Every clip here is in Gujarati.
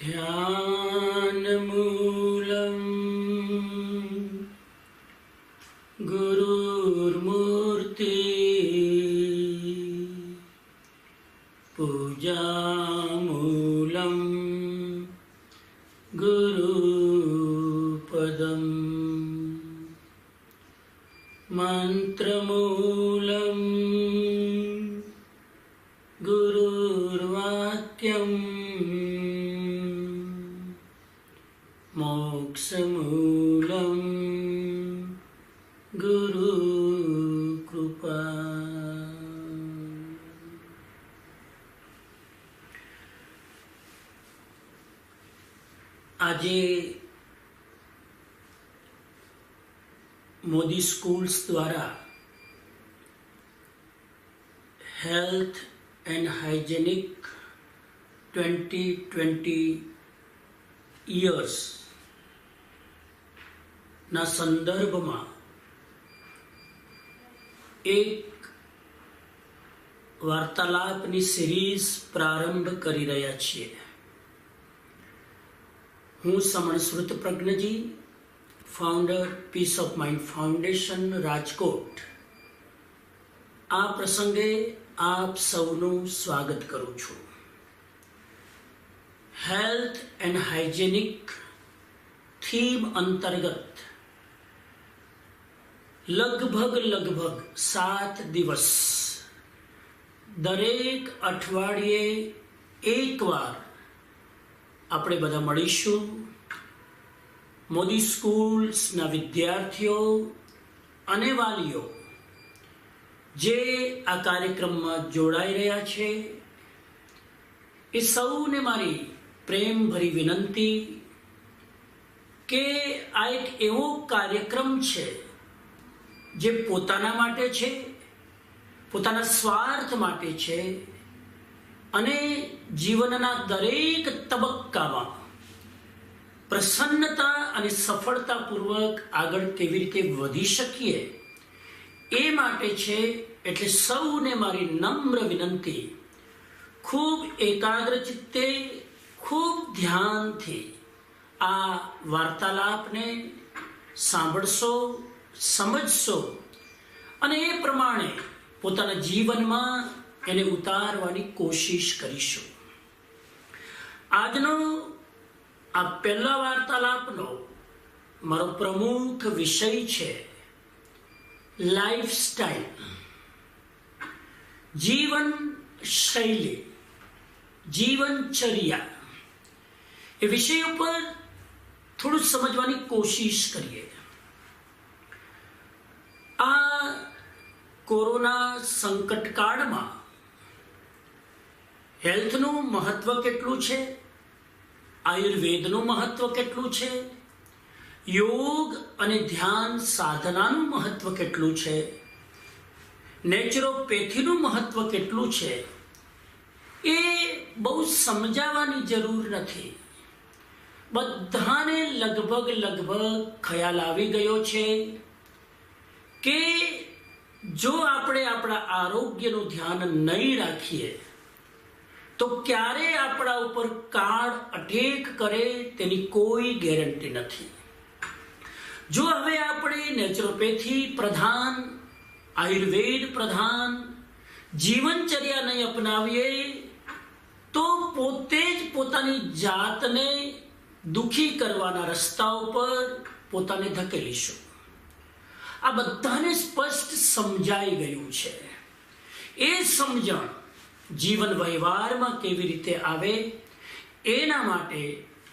ध्यानमूलं गुरुर्मूर्ति पूजामूलं गुरुपदं मंत्रमूलं गुरुर्वाक्यं मोक्षमूलं गुरुकृपा। આજે મોદી સ્કૂલ્સ દ્વારા હેલ્થ એન્ડ હાઇજેનિક 2020 યર્સ ના સંદર્ભમાં એક વાર્તાલાપની સિરીઝ પ્રારંભ કરી રહ્યા છીએ. હું સમણ શ્રુત પ્રજ્ઞજી, founder peace of mind foundation Rajkot, આ પ્રસંગે આપ સૌનું સ્વાગત કરું છું. હેલ્થ એન્ડ હાઇજેનિક થીમ અંતર્ગત લગભગ 7 દિવસ દરેક અઠવાડિયે એકવાર આપણે બધા મળીશું. મોદી સ્કૂલ્સના વિદ્યાર્થીઓ અને વાલીઓ જે આ કાર્યક્રમમાં જોડાઈ રહ્યા છે એ સૌને મારી પ્રેમભરી વિનંતી કે આ એક એવો કાર્યક્રમ છે જે પોતાના માટે છે, પોતાના સ્વાર્થ માટે છે અને જીવનના દરેક તબક્કામાં પ્રસન્નતા અને સફળતાપૂર્વક આગળ કેવી રીતે વધી શકીએ એ માટે છે. એટલે સૌને મારી નમ્ર વિનંતી, ખૂબ એકાગ્ર ચિત્તે, ખૂબ ધ્યાનથી આ વાર્તાલાપને સાંભળશો, સમજશો અને એ પ્રમાણે પોતાના જીવનમાં એને ઉતારવાની કોશિશ કરીશું. આજનો આ પહેલા વાર્તાલાપનો મારો પ્રમુખ વિષય છે લાઈફસ્ટાઈલ, જીવન શૈલી, જીવનચર્યા. એ વિષય ઉપર થોડું સમજવાની કોશિશ કરીએ. આ કોરોના સંકટ કાળમાં હેલ્થનું મહત્વ કેટલું છે, આયુર્વેદનું મહત્વ કેટલું છે, યોગ અને ધ્યાન સાધનાનું મહત્વ કેટલું છે, નેચરોપેથીનું મહત્વ કેટલું છે, એ બહુ સમજાવવાની જરૂર નથી. બધાને લગભગ ખ્યાલ આવી ગયો છે કે જો આપણે આપણા આરોગ્યનું ધ્યાન નહીં રાખીએ તો ક્યારે આપણા ઉપર કાળ અટેક કરે તેની કોઈ ગેરંટી નથી. જો હવે આપણે નેચરોપેથી પ્રધાન, આયુર્વેદ પ્રધાન જીવનચર્યા નહીં અપનાવીએ તો પોતે જ પોતાની જાતને દુખી કરવાના રસ્તા ઉપર પોતાને ધકેલીશું. આ બધાને સ્પષ્ટ સમજાઈ ગયું છે. એ સમજણ જીવન વ્યવહારમાં કેવી રીતે આવે એના માટે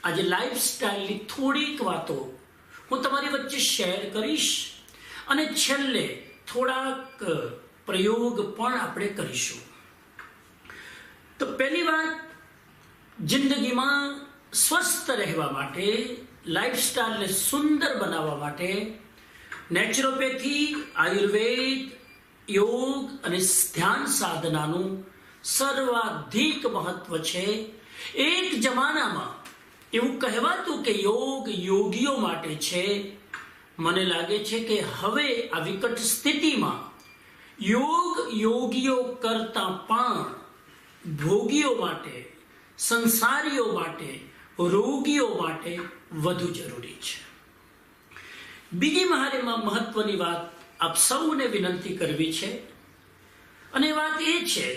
આજે લાઈફસ્ટાઈલની થોડીક વાતો હું તમારી વચ્ચે શેર કરીશ અને છેલ્લે થોડાક પ્રયોગ પણ આપણે કરીશું. તો પહેલી વાત, જિંદગીમાં સ્વસ્થ રહેવા માટે, લાઈફસ્ટાઈલને સુંદર બનાવવા માટે નેચરોપેથી, આયુર્વેદ, યોગ અને ધ્યાન સાધનાનું સર્વાધિક મહત્વ છે. એક જમાનામાં એવું કહેવાતું કે યોગ યોગીઓ માટે છે. મને લાગે છે કે હવે આ વિકટ સ્થિતિમાં યોગ યોગીઓ કરતા પણ ભોગીઓ માટે, સંસારીઓ માટે રોગીઓ માટે વધુ જરૂરી છે. બીજી મારે મહત્વની વાત આપ સૌને વિનંતી કરવી છે, અને વાત એ છે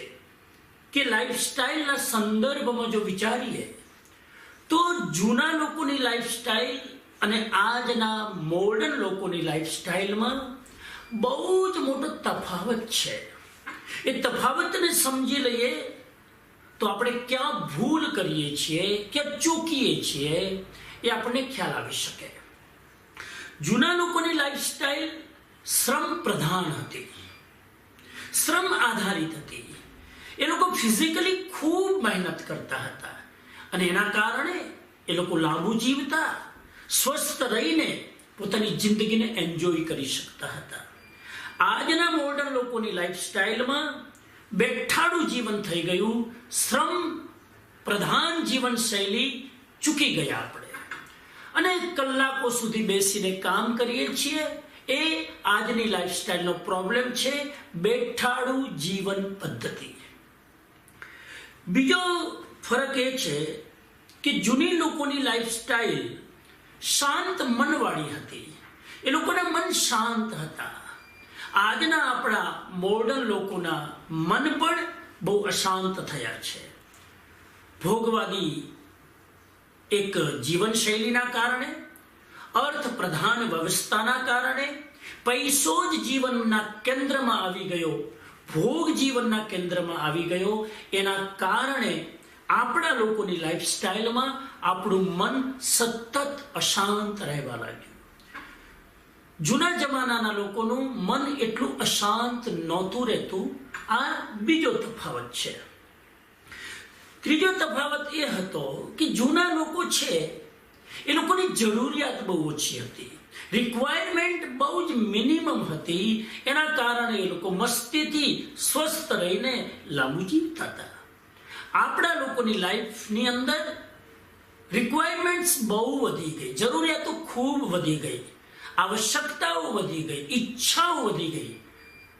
કે લાઈફસ્ટાઈલના સંદર્ભમાં જો વિચારીએ તો જૂના લોકોની લાઈફસ્ટાઈલ અને આજના મોડર્ન લોકોની લાઈફસ્ટાઈલમાં બહુ જ મોટો તફાવત છે. એ તફાવતને સમજી લઈએ તો આપણે ક્યાં ભૂલ કરીએ છીએ, ક્યાં ચૂકીએ છીએ, એ આપણને ખ્યાલ આવી શકે. જૂના લોકોની લાઈફસ્ટાઈલ શ્રમ પ્રધાન હતી, શ્રમ આધારિત હતી. એ લોકો ફિઝિકલી ખૂબ મહેનત કરતા હતા, અને એના કારણે એ લોકો લાંબુ જીવતા, સ્વસ્થ રહીને પોતાની જિંદગીને એન્જોય કરી શકતા હતા. આજના મોડર્ન લોકોની લાઈફસ્ટાઈલમાં બેઠાડું જીવન થઈ ગયું, શ્રમ પ્રધાન જીવન શૈલી ચૂકી ગયા આપણે, અને કલાકો સુધી બેસીને કામ કરીએ છીએ. એ આજની લાઈફસ્ટાઈલનો પ્રોબ્લેમ છે, બેઠાડું જીવન પદ્ધતિ. બીજો ફરક એ છે કે જૂની લોકોની લાઈફસ્ટાઈલ શાંત મનવાળી હતી. એ લોકોના મન શાંત હતા. આજના આપણા મોડર્ન લોકોના મન પણ બહુ અશાંત થયા છે. ભોગવાદી એક જીવનશૈલીના કારણે, અર્થ પ્રધાન વ્યવસ્થાના કારણે પૈસો જ જીવનના કેન્દ્રમાં આવી ગયો, ભોગ જીવનના કેન્દ્રમાં આવી ગયો. એના કારણે આપણા લોકોની લાઈફસ્ટાઈલમાં આપણું મન સતત અશાંત રહેવા લાગ્યું. જૂના જમાનાના લોકોનું મન એટલું અશાંત નહોતું રહેતું. આ બીજો તફાવત છે. ત્રીજો તફાવત એ હતો કે જૂના લોકો છે એ લોકોની જરૂરિયાત બહુ ઓછી હતી, રિક્વાયરમેન્ટ બહુ જ મિનિમમ હતી. એના કારણે એ લોકો મસ્તીથી સ્વસ્થ રહીને લાંબુ જીવતા હતા. આપણા લોકોની લાઈફની અંદર રિક્વાયરમેન્ટ્સ બહુ વધી ગઈ, જરૂરિયાતો ખૂબ વધી ગઈ, આવશ્યકતાઓ વધી ગઈ, ઈચ્છાઓ વધી ગઈ.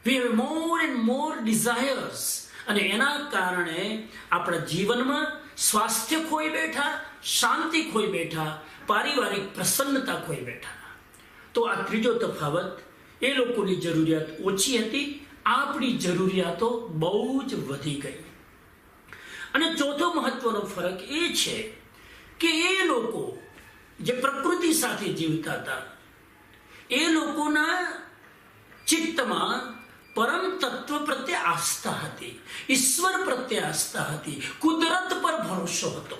We have more and more desires, અને એના કારણે આપણા જીવનમાં સ્વાસ્થ્ય ખોઈ બેઠા, શાંતિ ખોઈ બેઠા, પારિવારિક પ્રસન્નતા ખોઈ બેઠા. તો આ ત્રીજો તફાવત. એ લોકોની જરૂરિયાત ઓછી હતી, આપણી જરૂરિયાતો બહુ જ વધી ગઈ. અને ચોથો મહત્વનો ફરક એ છે કે એ લોકો જે પ્રકૃતિ સાથે જીવતા હતા, એ લોકોના ચિત્તમાં પરમ તત્વ પ્રત્યે આસ્થા હતી, ઈશ્વર પ્રત્યે આસ્થા હતી, કુદરત પર ભરોસો હતો.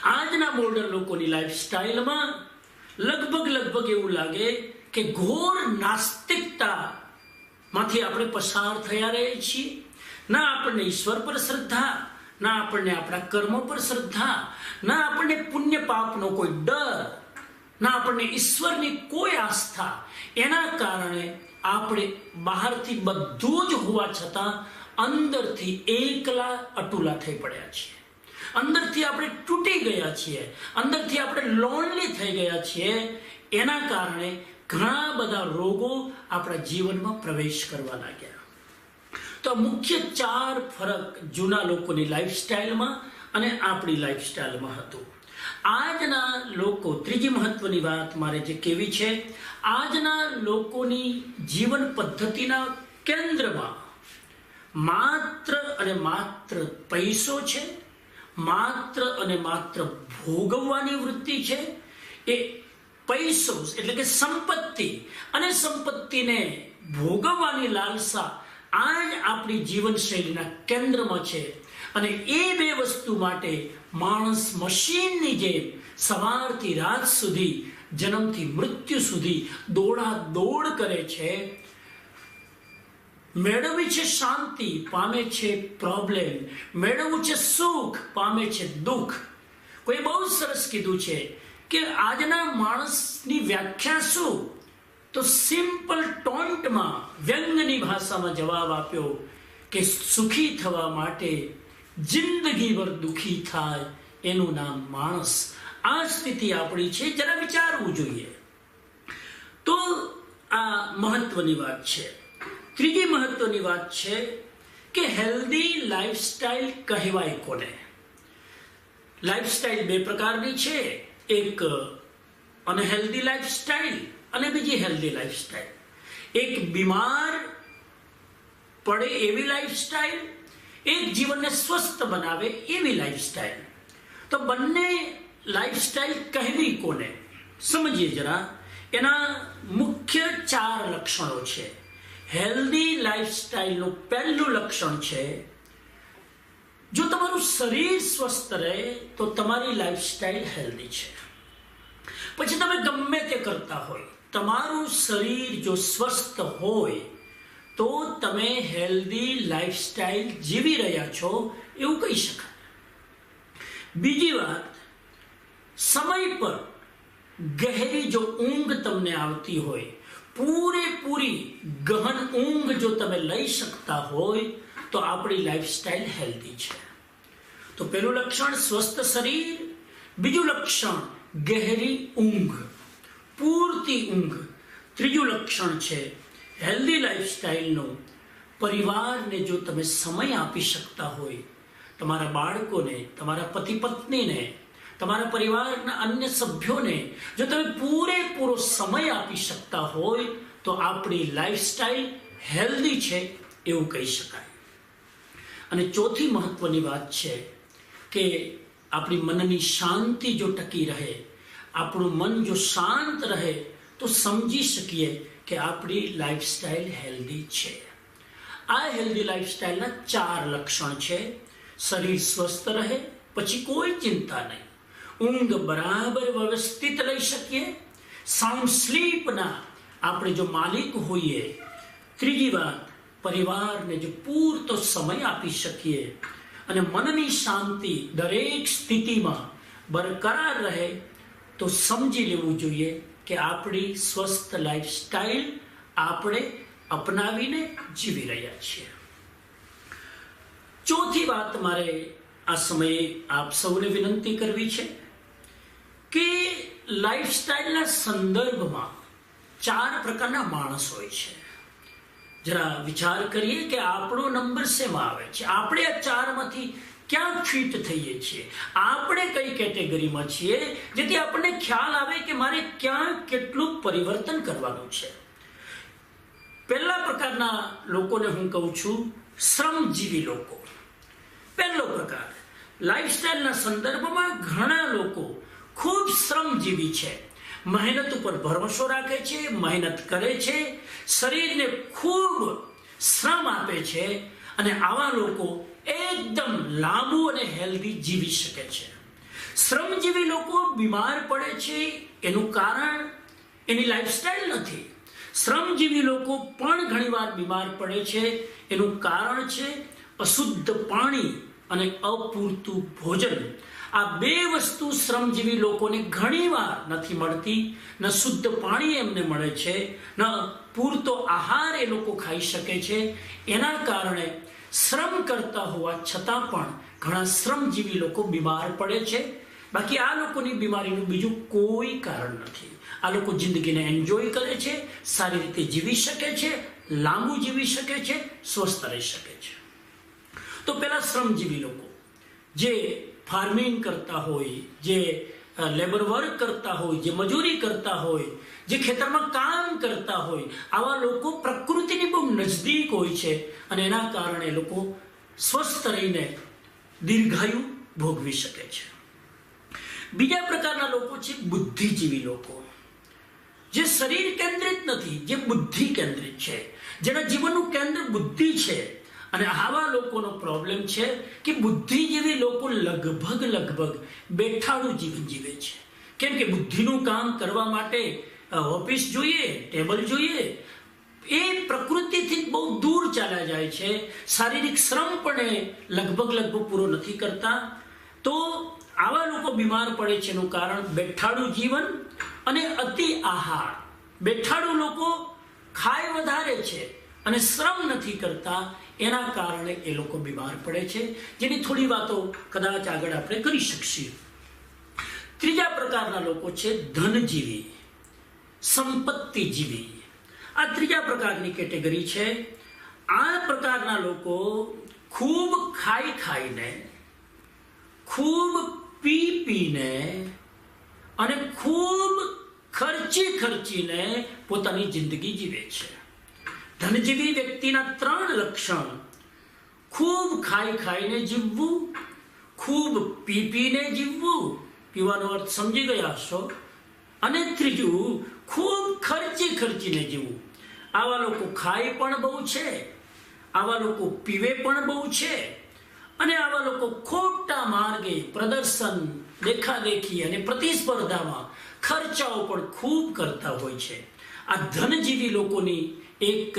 આજના મોડર્ન લોકોની લાઈફસ્ટાઈલમાં લગભગ એવું લાગે કે ઘોર નાસ્તિકતા માંથી આપણે પસાર થયા રહીએ છીએ. ના આપણને ઈશ્વર પર શ્રદ્ધા, ના આપણને આપણા કર્મો પર શ્રદ્ધા, ના આપણને પુણ્ય પાપનો કોઈ ડર, ના આપણને ઈશ્વરની કોઈ આસ્થા. એના કારણે આપણે બહારથી બધું જ હોવા છતાં અંદરથી એકલા અટુલા થઈ પડ્યા છીએ. અંદરથી આપણે તૂટી ગયા છીએ, અંદરથી આપણે લોનલી થઈ ગયા છીએ. એના કારણે ઘણા બધા રોગો આપણા જીવનમાં પ્રવેશ કરવા લાગ્યા. તો મુખ્ય 4 ફરક જૂના લોકોની લાઈફસ્ટાઈલમાં અને આપણી લાઈફસ્ટાઈલમાં હતું. આજના લોકો, ત્રીજી મહત્વની વાત મારે જે કહેવી છે, આજના લોકોની જીવન પદ્ધતિના કેન્દ્રમાં માત્ર અને માત્ર પૈસો છે, માત્ર અને માત્ર ભોગવવાની વૃત્તિ છે. એ પૈસો એટલે કે સંપત્તિ, અને સંપત્તિને ભોગવવાની લાલસા આ જ આપણી જીવનશૈલીના કેન્દ્રમાં છે. અને એ બે વસ્તુ માટે માણસ મશીનની જેમ સવારથી રાત સુધી, જન્મથી મૃત્યુ સુધી દોડ કરે છે. મેળવી છે શાંતિ, પામે છે પ્રોબ્લેમ. મેળવવું છે સુખ, પામે છે દુઃખ. કોઈ બહુ સરસ કીધું છે કે આજના માણસની વ્યાખ્યા શું? તો સિમ્પલ ટોન્ટમાં, વ્યંગની ભાષામાં જવાબ આપ્યો કે સુખી થવા માટે જિંદગીભર દુઃખી થાય એનું નામ માણસ. આ સ્થિતિ આપણી છે, જરા વિચારવું જોઈએ. તો આ મહત્વની વાત છે. ત્રીજી મહત્વની વાત છે કે હેલ્ધી લાઈફસ્ટાઈલ કહેવાય કોને? લાઈફસ્ટાઈલ બે પ્રકારની છે, એક અનહેલ્ધી લાઈફસ્ટાઈલ અને બીજી હેલ્ધી લાઈફસ્ટાઈલ. એક બીમાર પડે એવી લાઈફસ્ટાઈલ, એક જીવનને સ્વસ્થ બનાવે એવી લાઈફસ્ટાઈલ. તો બંને લાઈફસ્ટાઈલ કહેવી કોને સમજીએ જરા. એના મુખ્ય 4 લક્ષણો છે. હેલ્ધી લાઈફસ્ટાઈલનું પહેલું લક્ષણ છે, જો તમારું શરીર સ્વસ્થ રહે તો તમારી લાઈફસ્ટાઈલ હેલ્ધી છે. પછી તમે ગમે તે કરતા હોય, તમારું શરીર જો સ્વસ્થ હોય તો તમે હેલ્ધી લાઈફસ્ટાઈલ જીવી રહ્યા છો એવું કહી શકાય. બીજી વાત, સમય પર ગહેરી જો ઊંઘ તમને આવતી હોય, પૂરેપૂરી ગહન ઊંઘ જો તમે લઈ શકતા હોય તો આપણી લાઈફસ્ટાઈલ હેલ્ધી છે. તો પહેલું લક્ષણ સ્વસ્થ શરીર, બીજું લક્ષણ ગહેરી ઊંઘ, પૂરતી ઊંઘ. ત્રીજું લક્ષણ છે હેલ્ધી લાઈફસ્ટાઈલનું, પરિવારને જો તમે સમય આપી શકતા હોય, તમારા બાળકોને, તમારા પતિ પત્નીને, તમારા પરિવારના અન્ય સભ્યોને જો તમે પૂરેપૂરો સમય આપી શકતા હોય તો આપણી લાઈફસ્ટાઈલ હેલ્ધી છે એવું કહી શકાય. અને ચોથી મહત્વની વાત છે કે આપણી મનની શાંતિ જો ટકી રહે, આપણું મન જો શાંત રહે તો સમજી શકીએ કે આપણી લાઈફસ્ટાઈલ હેલ્ધી છે. આ હેલ્ધી લાઈફસ્ટાઈલના 4 લક્ષણ છે. શરીર સ્વસ્થ રહે, પછી કોઈ ચિંતા નહીં, ઊંઘ બરાબર વ્યવસ્થિત લઈ શકીએ, સાઉન્ડ સ્લીપના આપણે જો માલિક હોઈએ. ત્રીજી વાત, પરિવારને જો પૂરતો સમય આપી શકીએ અને મનની શાંતિ દરેક સ્થિતિમાં બરકરાર રહે તો સમજી લેવું જોઈએ કે આપણી સ્વસ્થ લાઈફસ્ટાઈલ આપણે અપનાવીને જીવી રહ્યા છીએ. ચોથી વાત મારે આ સમયે આપ સૌને વિનંતી કરવી છે કે લાઈફસ્ટાઈલના સંદર્ભમાં 4 પ્રકારના માણસ હોય છે. જરા વિચાર કરીએ કે આપણો નંબર શેમાં આવે છે, આપણે આ 4માંથી ક્યાં ફિટ થઈએ છીએ, આપણે કઈ કેટેગરીમાં છીએ, જેથી આપણને ખ્યાલ આવે કે મારે ક્યાં કેટલું પરિવર્તન કરવાનું છે. પહેલા પ્રકારના લોકોને હું કહું છું શ્રમજીવી લોકો. પહેલો પ્રકાર, લાઈફસ્ટાઈલના સંદર્ભમાં ઘણા લોકો ખૂબ શ્રમજીવી છે, મહેનત ઉપર ભરોસો રાખે છે, મહેનત કરે છે, શરીરને ખૂબ શ્રમ આપે છે અને આવા લોકો એકદમ લાંબુ અને હેલ્ધી જીવી શકે છે. શ્રમજીવી લોકો બીમાર પડે છે એનું કારણ એની લાઈફસ્ટાઈલ નથી. શ્રમજીવી લોકો પણ ઘણીવાર બીમાર પડે છે એનું કારણ છે અશુદ્ધ પાણી અને અપૂરતું ભોજન. આ 2 વસ્તુ શ્રમજીવી લોકોને ઘણીવાર નથી મળતી. ન શુદ્ધ પાણી એમને મળે છે, ન પૂરતો આહાર એ લોકો ખાઈ શકે છે. એના કારણે શ્રમ કરતા હોવા છતાં પણ ઘણા શ્રમજીવી લોકો બીમાર પડે છે. બાકી આ લોકોની બીમારીનું બીજું કોઈ કારણ નથી. આ લોકો જિંદગીને એન્જોય કરે છે, સારી રીતે જીવી શકે છે, લાંબુ જીવી શકે છે, સ્વસ્થ રહી શકે છે. તો પેલા શ્રમજીવી લોકો જે ફાર્મિંગ કરતા હોય, જે લેબર વર્ક કરતા હોય, જે મજૂરી કરતા હોય, જે ખેતરમાં કામ કરતા હોય, આવા લોકો પ્રકૃતિની બહુ નજદીક હોય છે અને એના કારણે લોકો સ્વસ્થ રહીને દીર્ઘાયુ ભોગવી શકે છે. બીજા પ્રકારના લોકો છે બુદ્ધિજીવી લોકો, જે શરીર કેન્દ્રિત નથી, જે બુદ્ધિ કેન્દ્રિત છે, જેના જીવનનું કેન્દ્ર બુદ્ધિ છે. અને આવા લોકોનો પ્રોબ્લેમ છે કે બુદ્ધિજીવી લોકો લગભગ બેઠાડું જીવન જીવે છે. કેમ કે બુદ્ધિનું કામ કરવા માટે ઓફિસ જોઈએ, ટેબલ જોઈએ, એ પ્રકૃતિથી બહુ દૂર ચાલ્યા જાય છે. શારીરિક શ્રમ પણ લગભગ પૂરો નથી કરતા. તો આવા લોકો બીમાર પડે છે એનું કારણ બેઠાડું જીવન અને અતિ આહાર. બેઠાડું લોકો ખાય વધારે છે અને શ્રમ નથી કરતા, એના કારણે એ લોકો બીમાર પડે છે, જેની થોડી વાતો કદાચ આગળ આપણે કરી શકીએ. ત્રીજા પ્રકારના લોકો છે ધનજીવી, સંપત્તિજીવી. આ ત્રીજા પ્રકારની કેટેગરી છે. આ પ્રકારના લોકો ખૂબ ખાઈને, ખૂબ પીને અને ખૂબ ખર્ચીને પોતાની જિંદગી જીવે છે. ધનજીવી વ્યક્તિના 3 લક્ષણ: ખૂબ ખાઈને જીવવું, ખૂબ પીને જીવવું, પીવાનો અર્થ સમજી ગયા છો, અને ત્રીજું ખૂબ ખર્ચીને જીવવું. આવા લોકો ખાય પણ બહુ છે, આવા લોકો પીવે પણ બહુ છે, અને આવા લોકો ખોટા માર્ગે પ્રદર્શન, દેખાદેખી અને પ્રતિસ્પર્ધામાં ખર્ચાઓ પણ ખૂબ કરતા હોય છે. આ ધનજીવી લોકોની એક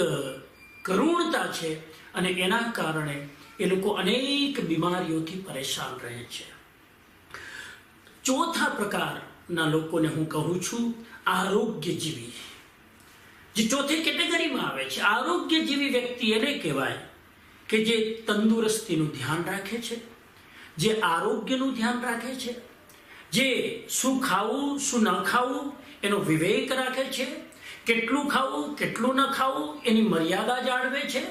કરુણતા છે, અને એના કારણે એ લોકો અનેક બીમારીઓથી પરેશાન રહે છે. ચોથા પ્રકારના લોકોને હું કહું છું આરોગ્યજીવી, જે ચોથી કેટેગરીમાં આવે છે. આરોગ્યજીવી વ્યક્તિ એને કહેવાય કે જે તંદુરસ્તીનું ધ્યાન રાખે છે, જે આરોગ્યનું ધ્યાન રાખે છે, જે શું ખાવું શું ન ખાવું એનો વિવેક રાખે છે, કેટલું ખાવું કેટલું ન ખાવું એની મર્યાદા જાળવે છે.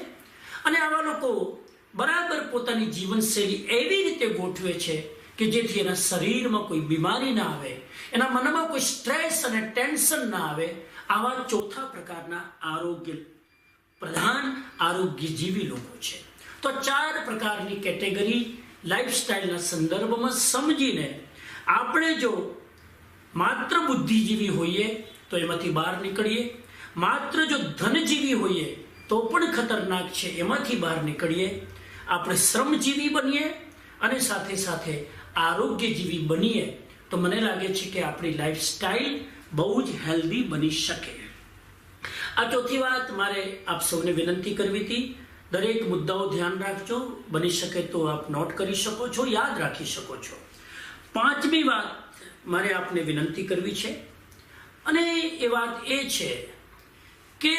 અને આવા લોકો બરાબર પોતાની જીવનશૈલી એવી રીતે ગોઠવે છે કે જેથી એના શરીરમાં કોઈ બીમારી ના આવે, એના મનમાં કોઈ સ્ટ્રેસ અને ટેન્શન ના આવે. આવા ચોથા પ્રકારના આરોગ્ય પ્રધાન આરોગ્યજીવી લોકો છે. તો 4 પ્રકારની કેટેગરી લાઈફસ્ટાઈલના સંદર્ભમાં સમજીને આપણે જો માત્ર બુદ્ધિજીવી હોઈએ તો એમાંથી બહાર નીકળીએ, માત્ર જો ધનજીવી હોઈએ તો પણ ખતરનાક છે, એમાંથી બહાર નીકળીએ. આપણે શ્રમજીવી બનીએ અને સાથે સાથે આરોગ્યજીવી બનીએ તો મને લાગે છે કે આપણી લાઈફસ્ટાઈલ બહુ જ હેલ્ધી બની શકે. આ ચોથી વાત મારે આપ સૌને વિનંતી કરવી હતી. દરેક મુદ્દાઓ ધ્યાન રાખજો, બની શકે તો આપ નોટ કરી શકો છો, યાદ રાખી શકો છો. 5મી વાત મારે આપને વિનંતી કરવી છે, અને એ વાત એ છે કે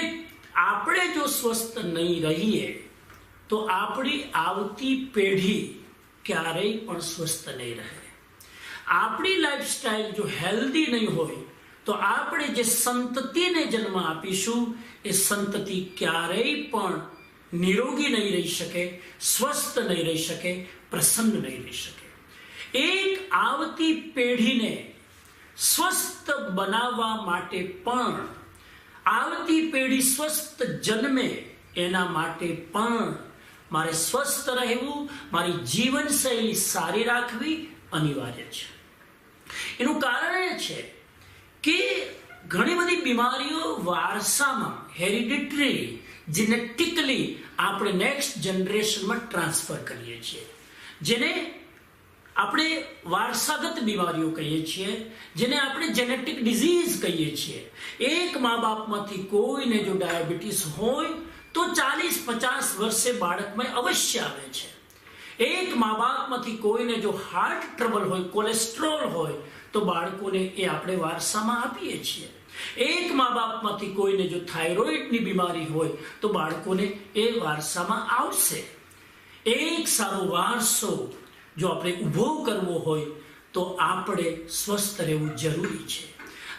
આપણે જો સ્વસ્થ નહીં રહીએ તો આપણી આવતી પેઢી ક્યારેય પણ સ્વસ્થ નહીં રહે. આપણી લાઈફસ્ટાઈલ જો હેલ્ધી નહીં હોય તો આપણે જે સંતતિને જન્મ આપીશું એ સંતતિ ક્યારેય પણ નિરોગી નહીં રહી શકે, સ્વસ્થ નહીં રહી શકે, પ્રસન્ન નહીં રહી શકે. એક આવતી પેઢીને સ્વસ્થ બનાવવા માટે પણ, આવતી પેઢી સ્વસ્થ જન્મે એના માટે પણ મારે સ્વસ્થ રહેવું, મારી જીવનશૈલી સારી રાખવી અનિવાર્ય છે. એનું કારણ એ છે કે ઘણી બધી બીમારીઓ વારસામાં, હેરિડિટરી, જેનેટિકલી આપણે નેક્સ્ટ જનરેશનમાં ટ્રાન્સફર કરીએ છીએ, જેને આપણે વારસાગત બીમારીઓ કહીએ છીએ, જેને આપણે જેનેટિક ડિઝીઝ કહીએ છીએ. એક મા બાપમાંથી કોઈને જો ડાયાબિટીસ હોય તો 40-50 વર્ષે બાળકમાં અવશ્ય આવે છે. એક મા બાપમાંથી કોઈને જો હાર્ટ ટ્રબલ હોય, કોલેસ્ટ્રોલ હોય તો બાળકોને એ આપણે વારસામાં આપીએ છીએ. એક મા બાપમાંથી કોઈને જો થાઇરોઇડની બીમારી હોય તો બાળકોને એ વારસામાં આવશે. એક સારો વારસો જો આપણે ઊભો કરવો હોય તો આપણે સ્વસ્થ રહેવું જરૂરી છે.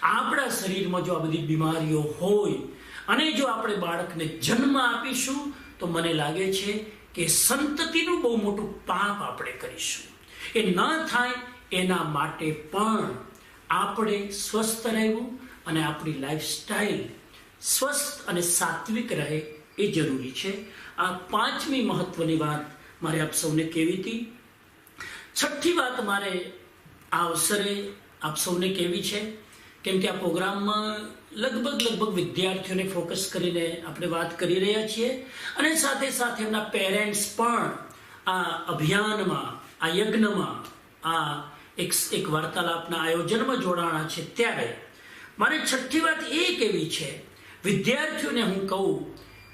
આપણા શરીરમાં જો આ બધી બીમારીઓ હોય અને જો આપણે બાળકને જન્મ આપીશું તો મને લાગે છે કે સંતતિનું બહુ મોટું પાપ આપણે કરીશું. એ ન થાય એના માટે પણ આપણે સ્વસ્થ રહેવું અને આપણી લાઈફસ્ટાઈલ સ્વસ્થ અને સાત્વિક રહે એ જરૂરી છે. આ 5મી મહત્વની વાત મારે આપ સૌને કહેવી હતી. 6ઠ્ઠી વાત મારે આ અવસરે આપ સૌને કહેવી છે, કેમ કે આ પ્રોગ્રામમાં લગભગ વિદ્યાર્થીઓને ફોકસ કરીને આપણે વાત કરી રહ્યા છીએ, અને સાથે સાથે એમના પેરેન્ટ્સ પણ આ અભિયાનમાં, આ યજ્ઞમાં, આ એક વાર્તાલાપના આયોજનમાં જોડાણા છે. ત્યારે મારે 6ઠ્ઠી વાત એ કહેવી છે, વિદ્યાર્થીઓને હું કહું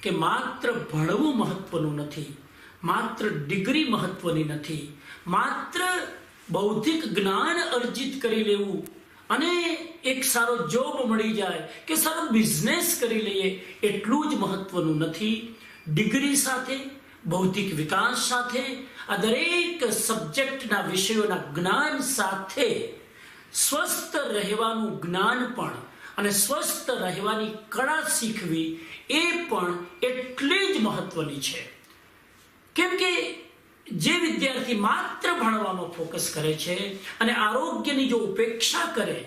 કે માત્ર ભણવું મહત્વનું નથી, માત્ર ડિગ્રી મહત્વની નથી, માત્ર બૌદ્ધિક જ્ઞાન અર્જિત કરી લેવું અને એક સારો જોબ મળી જાય કે સારો બિઝનેસ કરી લઈએ એટલું જ મહત્વનું નથી. ડિગ્રી સાથે, બૌદ્ધિક વિકાસ સાથે, આ દરેક સબ્જેક્ટના વિષયોના જ્ઞાન સાથે સ્વસ્થ રહેવાનું જ્ઞાન પણ અને સ્વસ્થ રહેવાની કળા શીખવી એ પણ એટલી જ મહત્વની છે. કેમ કે જે વિદ્યાર્થી માત્ર ભણવામાં ફોકસ કરે છે અને આરોગ્યની જો ઉપેક્ષા કરે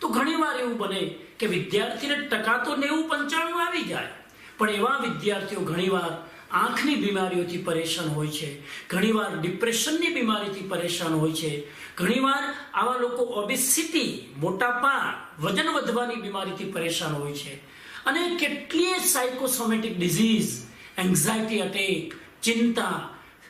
તો ઘણીવાર એવું બને કે વિદ્યાર્થીને ટકા તો 90-95 આવી જાય, પણ એવા વિદ્યાર્થીઓ ઘણીવાર આંખની બીમારીઓથી પરેશાન હોય છે, ઘણીવાર ડિપ્રેશનની બીમારીથી પરેશાન હોય છે, ઘણીવાર આવા લોકો ઓબેસિટી, મોટાપા, વજન વધવાની બીમારીથી પરેશાન હોય છે, અને કેટલીય સાયકોસોમેટિક ડિઝીઝ, એન્ઝાયટી અટેક, ચિંતા,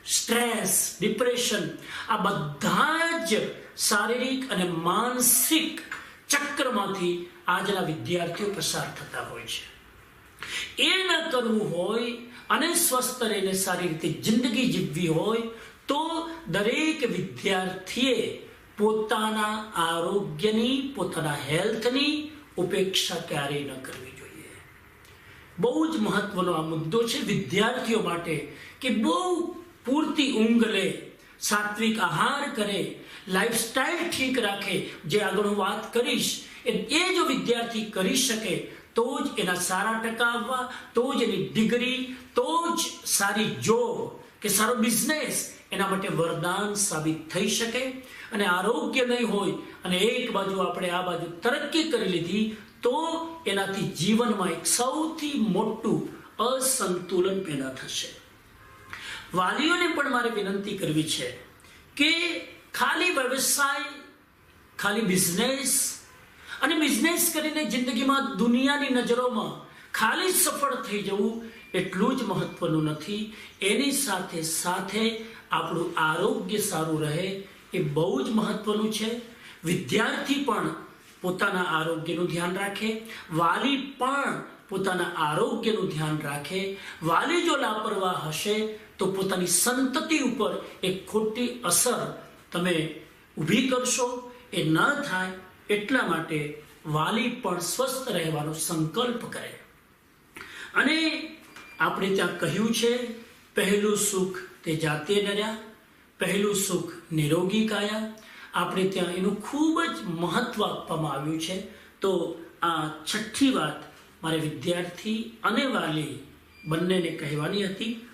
સ્ટ્રેસ, ડિપ્રેશન, આ બધા જ શારીરિક અને માનસિક ચક્રમાંથી આજના વિદ્યાર્થીઓ પસાર થતા હોય છે. એ ન કરવું હોય અને સ્વસ્થ રહીને સારી રીતે જિંદગી જીવવી હોય તો દરેક વિદ્યાર્થીએ પોતાના આરોગ્યની, પોતાના હેલ્થની ઉપેક્ષા ક્યારેય ન કરવી જોઈએ. બહુ જ મહત્વનો આ મુદ્દો છે વિદ્યાર્થીઓ માટે કે બહુ પૂરતી ઊંઘ લે, સાત્વિક આહાર કરે, લાઈફસ્ટાઈલ ઠીક રાખે. જે આગળ હું વાત કરીશ એ જો વિદ્યાર્થી કરી શકે તો જ એના સારા ટકા આવવા, તો જ એની ડિગ્રી, તો જ સારી જોબ કે સારો બિઝનેસ એના માટે વરદાન સાબિત થઈ શકે. અને આરોગ્ય નહીં હોય અને એક બાજુ આપણે આ બાજુ તરક્કી કરી લીધી તો એનાથી જીવનમાં એક સૌથી મોટું અસંતુલન પેદા થશે. વાલીઓને પણ મારે વિનંતી કરવી છે કે ખાલી વ્યવસાય, ખાલી બિઝનેસ અને બિઝનેસ કરીને જિંદગીમાં દુનિયાની નજરોમાં ખાલી સફળ થઈ જવું એટલું જ મહત્વનું નથી. એની સાથે સાથે આપણું આરોગ્ય સારું રહે એ બહુ જ મહત્વનું છે. વિદ્યાર્થી પણ પોતાના આરોગ્યનું ધ્યાન રાખે, વાલી પણ પોતાના આરોગ્યનું ધ્યાન રાખે. વાલી જો લાપરવાહ હશે તો પોતાની સંતતિ ઉપર એક ખોટી અસર તમે ઊભી કરશો. એ ન થાય એટલા માટે વાલી પણ સ્વસ્થ રહેવાનો સંકલ્પ કરે. અને આપણે ત્યાં કહ્યું છે, પહેલું સુખ તે જાતે નર્યા, પહેલું સુખ નિરોગી કાયા. આપણે ત્યાં એનું ખૂબ જ મહત્વ આપવામાં આવ્યું છે. તો આ છઠ્ઠી વાત મારે વિદ્યાર્થી અને વાલી બંનેને કહેવાની હતી.